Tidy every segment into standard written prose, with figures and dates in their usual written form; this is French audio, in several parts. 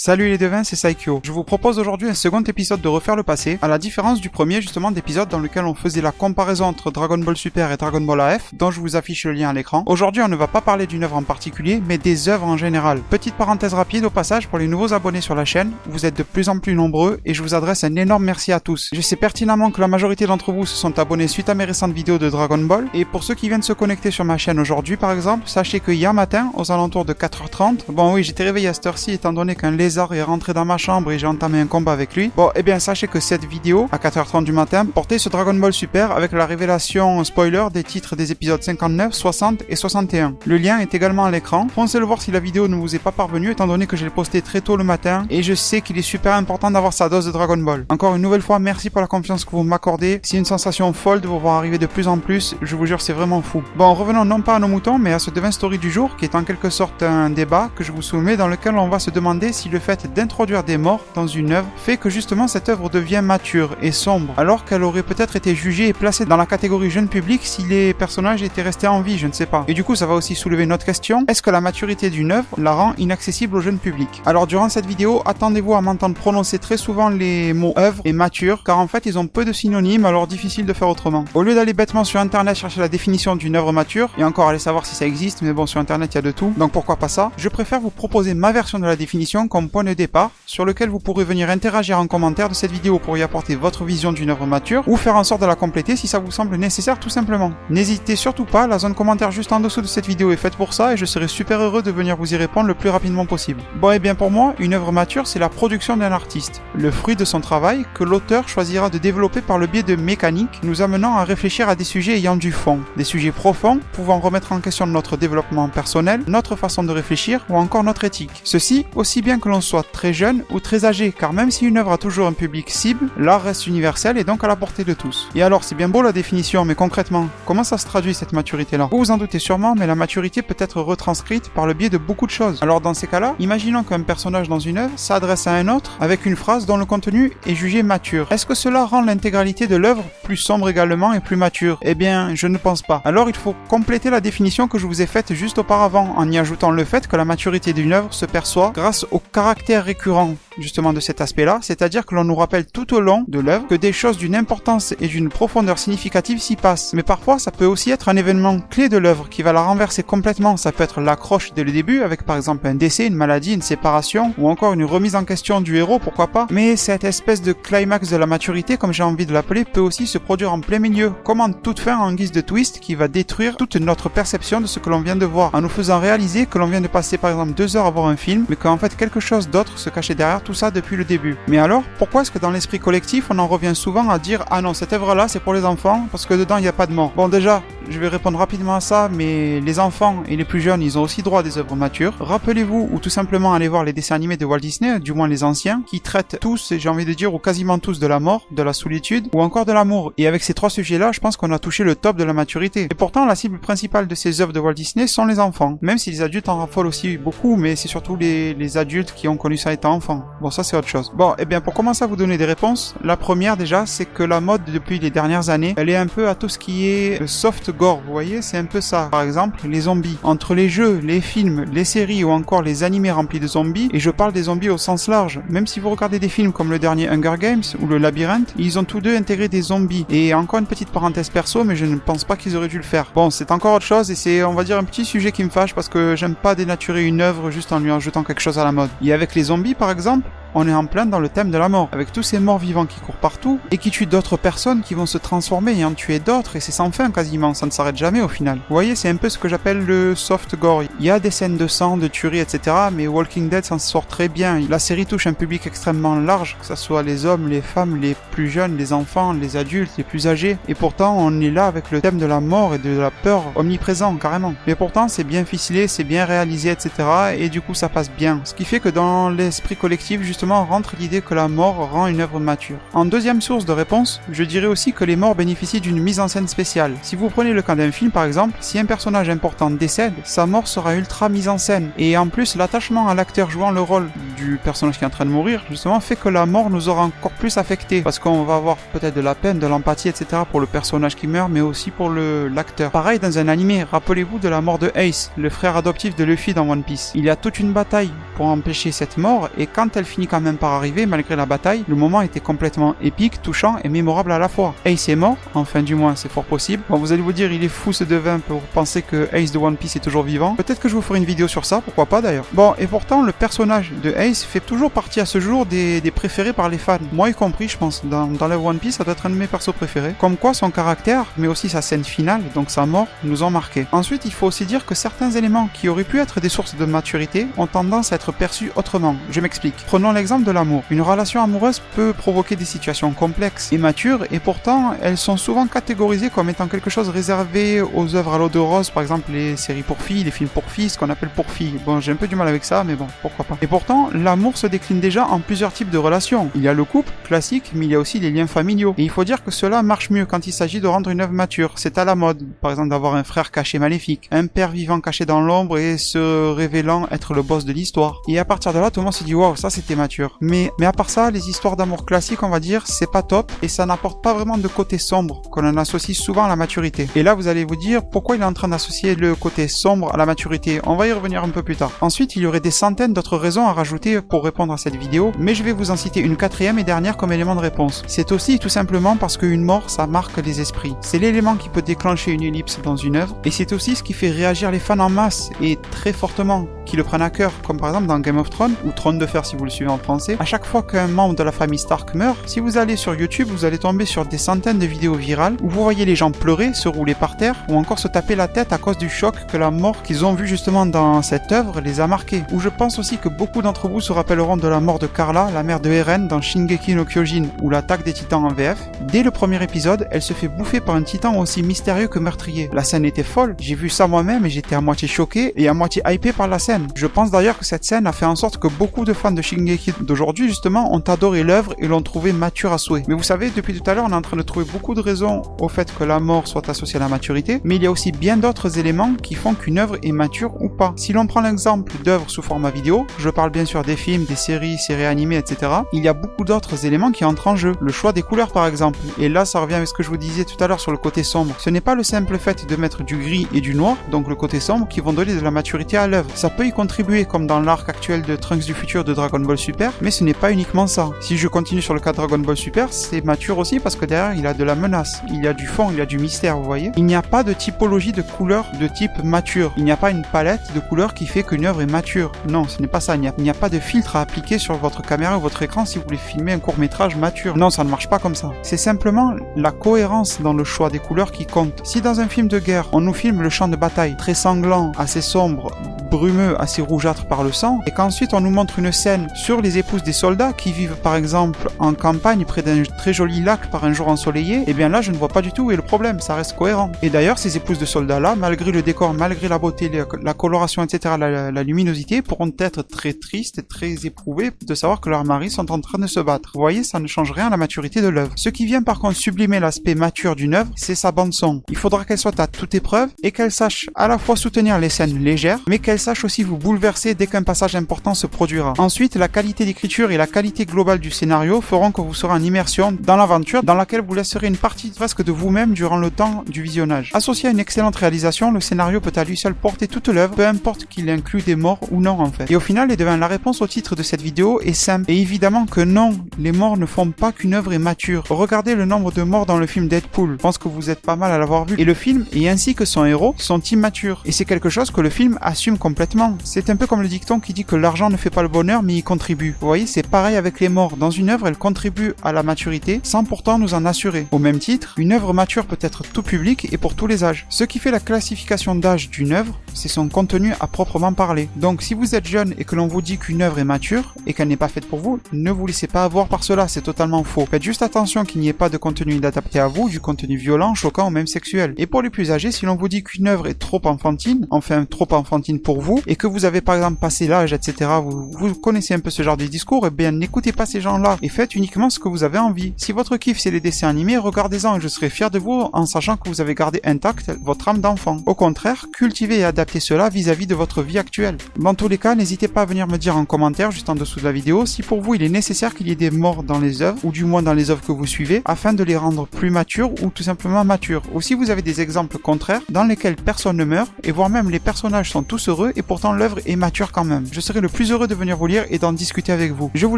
Salut les devins, c'est Saikyo. Je vous propose aujourd'hui un second épisode de Refaire le passé, à la différence du premier justement d'épisode dans lequel on faisait la comparaison entre Dragon Ball Super et Dragon Ball AF, dont je vous affiche le lien à l'écran. Aujourd'hui on ne va pas parler d'une œuvre en particulier, mais des œuvres en général. Petite parenthèse rapide au passage pour les nouveaux abonnés sur la chaîne, vous êtes de plus en plus nombreux et je vous adresse un énorme merci à tous. Je sais pertinemment que la majorité d'entre vous se sont abonnés suite à mes récentes vidéos de Dragon Ball, et pour ceux qui viennent se connecter sur ma chaîne aujourd'hui par exemple, sachez que hier matin, aux alentours de 4h30, bon oui j'étais réveillé à cette heure-ci étant donné qu'un lézard est rentré dans ma chambre et j'ai entamé un combat avec lui. Bon, eh bien sachez que cette vidéo, à 4h30 du matin, portait sur Dragon Ball Super avec la révélation spoiler des titres des épisodes 59, 60 et 61. Le lien est également à l'écran. Foncez le voir si la vidéo ne vous est pas parvenue étant donné que je l'ai posté très tôt le matin et je sais qu'il est super important d'avoir sa dose de Dragon Ball. Encore une nouvelle fois, merci pour la confiance que vous m'accordez. C'est une sensation folle de vous voir arriver de plus en plus. Je vous jure, c'est vraiment fou. Bon, revenons non pas à nos moutons, mais à ce devin story du jour qui est en quelque sorte un débat que je vous soumets dans lequel on va se demander si le fait d'introduire des morts dans une œuvre fait que justement cette œuvre devient mature et sombre, alors qu'elle aurait peut-être été jugée et placée dans la catégorie jeune public si les personnages étaient restés en vie, je ne sais pas. Et du coup ça va aussi soulever une autre question, est-ce que la maturité d'une œuvre la rend inaccessible au jeune public? Alors durant cette vidéo, attendez-vous à m'entendre prononcer très souvent les mots œuvre et mature, car en fait ils ont peu de synonymes, alors difficile de faire autrement. Au lieu d'aller bêtement sur internet chercher la définition d'une œuvre mature, et encore aller savoir si ça existe, mais bon sur internet il y a de tout, donc pourquoi pas ça, je préfère vous proposer ma version de la définition comme point de départ, sur lequel vous pourrez venir interagir en commentaire de cette vidéo pour y apporter votre vision d'une œuvre mature, ou faire en sorte de la compléter si ça vous semble nécessaire tout simplement. N'hésitez surtout pas, la zone commentaire juste en dessous de cette vidéo est faite pour ça et je serai super heureux de venir vous y répondre le plus rapidement possible. Bon et bien pour moi, une œuvre mature c'est la production d'un artiste, le fruit de son travail que l'auteur choisira de développer par le biais de mécaniques nous amenant à réfléchir à des sujets ayant du fond, des sujets profonds pouvant remettre en question notre développement personnel, notre façon de réfléchir ou encore notre éthique. Ceci aussi bien que l'on soit très jeune ou très âgé, car même si une œuvre a toujours un public cible, l'art reste universel et donc à la portée de tous. Et alors c'est bien beau la définition, mais concrètement, comment ça se traduit cette maturité-là? Vous vous en doutez sûrement, mais la maturité peut être retranscrite par le biais de beaucoup de choses. Alors dans ces cas-là, imaginons qu'un personnage dans une œuvre s'adresse à un autre avec une phrase dont le contenu est jugé mature. Est-ce que cela rend l'intégralité de l'œuvre plus sombre également et plus mature? Eh bien, je ne pense pas. Alors il faut compléter la définition que je vous ai faite juste auparavant, en y ajoutant le fait que la maturité d'une œuvre se perçoit grâce au caractère récurrent justement de cet aspect-là, c'est-à-dire que l'on nous rappelle tout au long de l'œuvre que des choses d'une importance et d'une profondeur significative s'y passent. Mais parfois, ça peut aussi être un événement clé de l'œuvre qui va la renverser complètement. Ça peut être l'accroche dès le début, avec par exemple un décès, une maladie, une séparation, ou encore une remise en question du héros, pourquoi pas. Mais cette espèce de climax de la maturité, comme j'ai envie de l'appeler, peut aussi se produire en plein milieu, comme en toute fin en guise de twist qui va détruire toute notre perception de ce que l'on vient de voir, en nous faisant réaliser que l'on vient de passer par exemple 2 heures à voir un film, mais qu'en fait quelque chose d'autre se cachait derrière tout ça depuis le début. Mais alors, pourquoi est-ce que dans l'esprit collectif, on en revient souvent à dire « Ah non, cette œuvre-là, c'est pour les enfants, parce que dedans, il n'y a pas de mort ». Bon, déjà, je vais répondre rapidement à ça, mais les enfants et les plus jeunes, ils ont aussi droit à des œuvres matures. Rappelez-vous, ou tout simplement allez voir les dessins animés de Walt Disney, du moins les anciens, qui traitent tous, et j'ai envie de dire, ou quasiment tous, de la mort, de la solitude, ou encore de l'amour. Et avec ces 3 sujets-là, je pense qu'on a touché le top de la maturité. Et pourtant, la cible principale de ces œuvres de Walt Disney sont les enfants. Même si les adultes en raffolent aussi beaucoup, mais c'est surtout les adultes qui ont connu ça étant enfants. Bon, ça c'est autre chose. Bon, et bien pour commencer à vous donner des réponses, la première déjà, c'est que la mode depuis les dernières années, elle est un peu à tout ce qui est soft gore, vous voyez, c'est un peu ça. Par exemple, les zombies. Entre les jeux, les films, les séries ou encore les animés remplis de zombies, et je parle des zombies au sens large, même si vous regardez des films comme le dernier Hunger Games ou le Labyrinthe, ils ont tous deux intégré des zombies. Et encore une petite parenthèse perso, mais je ne pense pas qu'ils auraient dû le faire. Bon, c'est encore autre chose et c'est, on va dire, un petit sujet qui me fâche parce que j'aime pas dénaturer une œuvre juste en lui ajoutant quelque chose à la mode. Et avec les zombies, par exemple, on est en plein dans le thème de la mort, avec tous ces morts vivants qui courent partout, et qui tuent d'autres personnes qui vont se transformer et en tuer d'autres, et c'est sans fin quasiment, ça ne s'arrête jamais au final. Vous voyez, c'est un peu ce que j'appelle le soft gore. Il y a des scènes de sang, de tuerie, etc., mais Walking Dead s'en sort très bien. La série touche un public extrêmement large, que ce soit les hommes, les femmes, les plus jeunes, les enfants, les adultes, les plus âgés, et pourtant on est là avec le thème de la mort et de la peur omniprésent, carrément. Mais pourtant c'est bien ficelé, c'est bien réalisé, etc., et du coup ça passe bien. Ce qui fait que dans l'esprit collectif, justement, justement rentre l'idée que la mort rend une œuvre mature. En deuxième source de réponse, je dirais aussi que les morts bénéficient d'une mise en scène spéciale. Si vous prenez le cas d'un film par exemple, si un personnage important décède, sa mort sera ultra mise en scène. Et en plus, l'attachement à l'acteur jouant le rôle du personnage qui est en train de mourir, justement, fait que la mort nous aura encore plus affecté. Parce qu'on va avoir peut-être de la peine, de l'empathie, etc. pour le personnage qui meurt, mais aussi pour l'acteur. Pareil dans un animé, rappelez-vous de la mort de Ace, le frère adoptif de Luffy dans One Piece. Il y a toute une bataille pour empêcher cette mort, et quand elle finit quand même par arriver, malgré la bataille, le moment était complètement épique, touchant et mémorable à la fois. Ace est mort, enfin du moins c'est fort possible. Bon, vous allez vous dire, il est fou ce devin pour penser que Ace de One Piece est toujours vivant. Peut-être que je vous ferai une vidéo sur ça, pourquoi pas d'ailleurs. Bon, et pourtant le personnage de Ace fait toujours partie à ce jour des préférés par les fans. Moi y compris, je pense. Dans le One Piece, ça doit être un de mes persos préférés. Comme quoi son caractère, mais aussi sa scène finale, donc sa mort, nous ont marqué. Ensuite, il faut aussi dire que certains éléments qui auraient pu être des sources de maturité ont tendance à être perçus autrement. Je m'explique. Prenons l'exemple de l'amour. Une relation amoureuse peut provoquer des situations complexes et matures, et pourtant, elles sont souvent catégorisées comme étant quelque chose réservé aux œuvres à l'eau de rose, par exemple les séries pour filles, les films pour filles, ce qu'on appelle pour filles. Bon, j'ai un peu du mal avec ça, mais bon, pourquoi pas. Et pourtant, l'amour se décline déjà en plusieurs types de relations. Il y a le couple, classique, mais il y a aussi les liens familiaux. Et il faut dire que cela marche mieux quand il s'agit de rendre une œuvre mature. C'est à la mode, par exemple d'avoir un frère caché maléfique, un père vivant caché dans l'ombre et se révélant être le boss de l'histoire. Et à partir de là, tout le monde se dit waouh, ça c'était mature. Mais à part ça, les histoires d'amour classiques, on va dire, c'est pas top et ça n'apporte pas vraiment de côté sombre qu'on en associe souvent à la maturité. Et là, vous allez vous dire pourquoi il est en train d'associer le côté sombre à la maturité. On va y revenir un peu plus tard. Ensuite, il y aurait des centaines d'autres raisons à rajouter pour répondre à cette vidéo, mais je vais vous en citer une quatrième et dernière comme élément de réponse. C'est aussi tout simplement parce qu'une mort, ça marque les esprits. C'est l'élément qui peut déclencher une ellipse dans une œuvre, et c'est aussi ce qui fait réagir les fans en masse, et très fortement, qui le prennent à cœur, comme par exemple dans Game of Thrones, ou Trône de Fer si vous le suivez en français. À chaque fois qu'un membre de la famille Stark meurt, si vous allez sur YouTube, vous allez tomber sur des centaines de vidéos virales, où vous voyez les gens pleurer, se rouler par terre, ou encore se taper la tête à cause du choc que la mort qu'ils ont vu justement dans cette œuvre les a marqués. Ou je pense aussi que beaucoup d'entre vous se rappelleront de la mort de Carla, la mère de Eren, dans Shingeki no Kyojin, ou l'attaque des titans en VF. Dès le premier épisode, elle se fait bouffer par un titan aussi mystérieux que meurtrier. La scène était folle, j'ai vu ça moi-même et j'étais à moitié choqué et à moitié hypé par la scène. Je pense d'ailleurs que cette scène a fait en sorte que beaucoup de fans de Shingeki d'aujourd'hui justement ont adoré l'œuvre et l'ont trouvée mature à souhait. Mais vous savez, depuis tout à l'heure, on est en train de trouver beaucoup de raisons au fait que la mort soit associée à la maturité, mais il y a aussi bien d'autres éléments qui font qu'une œuvre est mature ou pas. Si l'on prend l'exemple d'œuvres sous format vidéo, je parle bien sûr des films, des séries animées, etc. Il y a beaucoup d'autres éléments qui entrent en jeu. Le choix des couleurs par exemple. Et là, ça revient avec ce que je vous disais tout à l'heure sur le côté sombre. Ce n'est pas le simple fait de mettre du gris et du noir, donc le côté sombre, qui vont donner de la maturité à l'œuvre. Ça peut y contribuer, comme dans l'arc actuel de Trunks du futur de Dragon Ball Super, mais ce n'est pas uniquement ça. Si je continue sur le cas de Dragon Ball Super, c'est mature aussi parce que derrière, il y a de la menace. Il y a du fond, il y a du mystère, vous voyez. Il n'y a pas de typologie de couleurs de type mature. Il n'y a pas une palette de couleurs qui fait qu'une œuvre est mature. Non, ce n'est pas ça. Il n'y a pas de filtre à appliquer sur votre caméra ou votre écran si vous voulez filmer un court-métrage mature. Non, ça ne marche pas comme ça. C'est simplement la cohérence dans le choix des couleurs qui compte. Si dans un film de guerre, on nous filme le champ de bataille très sanglant, assez sombre, brumeux, assez rougeâtre par le sang, et qu'ensuite on nous montre une scène sur les épouses des soldats qui vivent par exemple en campagne près d'un très joli lac par un jour ensoleillé, et bien là je ne vois pas du tout où est le problème, ça reste cohérent. Et d'ailleurs ces épouses de soldats là, malgré le décor, malgré la beauté, la coloration, etc., la luminosité, pourront être très tristes et très éprouvées de savoir que leurs maris sont en train de se battre. Vous voyez, ça ne change rien à la maturité de l'œuvre. Ce qui vient par contre sublimer l'aspect mature d'une œuvre, c'est sa bande son. Il faudra qu'elle soit à toute épreuve et qu'elle sache à la fois soutenir les scènes légères, mais qu'elle sache aussi vous bouleverser dès qu'un passage important se produira. Ensuite, la qualité d'écriture et la qualité globale du scénario feront que vous serez en immersion dans l'aventure dans laquelle vous laisserez une partie presque de vous-même durant le temps du visionnage. Associé à une excellente réalisation, le scénario peut à lui seul porter toute l'œuvre, peu importe qu'il inclue des morts ou non en fait. Et au final, la réponse au titre de cette vidéo est simple. Et évidemment que non, les morts ne font pas qu'une œuvre est mature. Regardez le nombre de morts dans le film Deadpool. Je pense que vous êtes pas mal à l'avoir vu. Et le film, et ainsi que son héros, sont immatures. Et c'est quelque chose que le film assume complètement. C'est un peu comme le dicton qui dit que l'argent ne fait pas le bonheur, mais il contribue. Vous voyez, c'est pareil avec les morts. Dans une œuvre, elle contribue à la maturité, sans pourtant nous en assurer. Au même titre, une œuvre mature peut être tout public et pour tous les âges. Ce qui fait la classification d'âge d'une œuvre, c'est son contenu à proprement parler. Donc si vous êtes jeune et que l'on vous dit qu'une œuvre est mature, et qu'elle n'est pas faite pour vous, ne vous laissez pas avoir par cela, c'est totalement faux. Faites juste attention qu'il n'y ait pas de contenu inadapté à vous, du contenu violent, choquant ou même sexuel. Et pour les plus âgés, si l'on vous dit qu'une œuvre est trop enfantine, enfin trop enfantine pour vous, et que vous avez par exemple passé l'âge, etc., vous connaissez un peu ce genre genre de discours, eh bien n'écoutez pas ces gens-là et faites uniquement ce que vous avez envie. Si votre kiff c'est les dessins animés, regardez-en et je serai fier de vous en sachant que vous avez gardé intacte votre âme d'enfant. Au contraire, cultivez et adaptez cela vis-à-vis de votre vie actuelle. Dans tous les cas, n'hésitez pas à venir me dire en commentaire juste en dessous de la vidéo si pour vous il est nécessaire qu'il y ait des morts dans les œuvres, ou du moins dans les œuvres que vous suivez, afin de les rendre plus matures ou tout simplement matures. Ou si vous avez des exemples contraires dans lesquels personne ne meurt, et voire même les personnages sont tous heureux et pourtant l'œuvre est mature quand même. Je serai le plus heureux de venir vous lire et d'en discuter avec vous. Je vous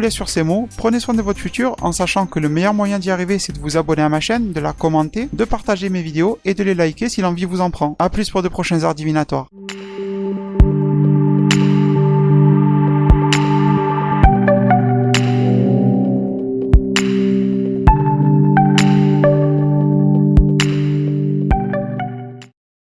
laisse sur ces mots, prenez soin de votre futur en sachant que le meilleur moyen d'y arriver c'est de vous abonner à ma chaîne, de la commenter, de partager mes vidéos et de les liker si l'envie vous en prend. A plus pour de prochains arts divinatoires.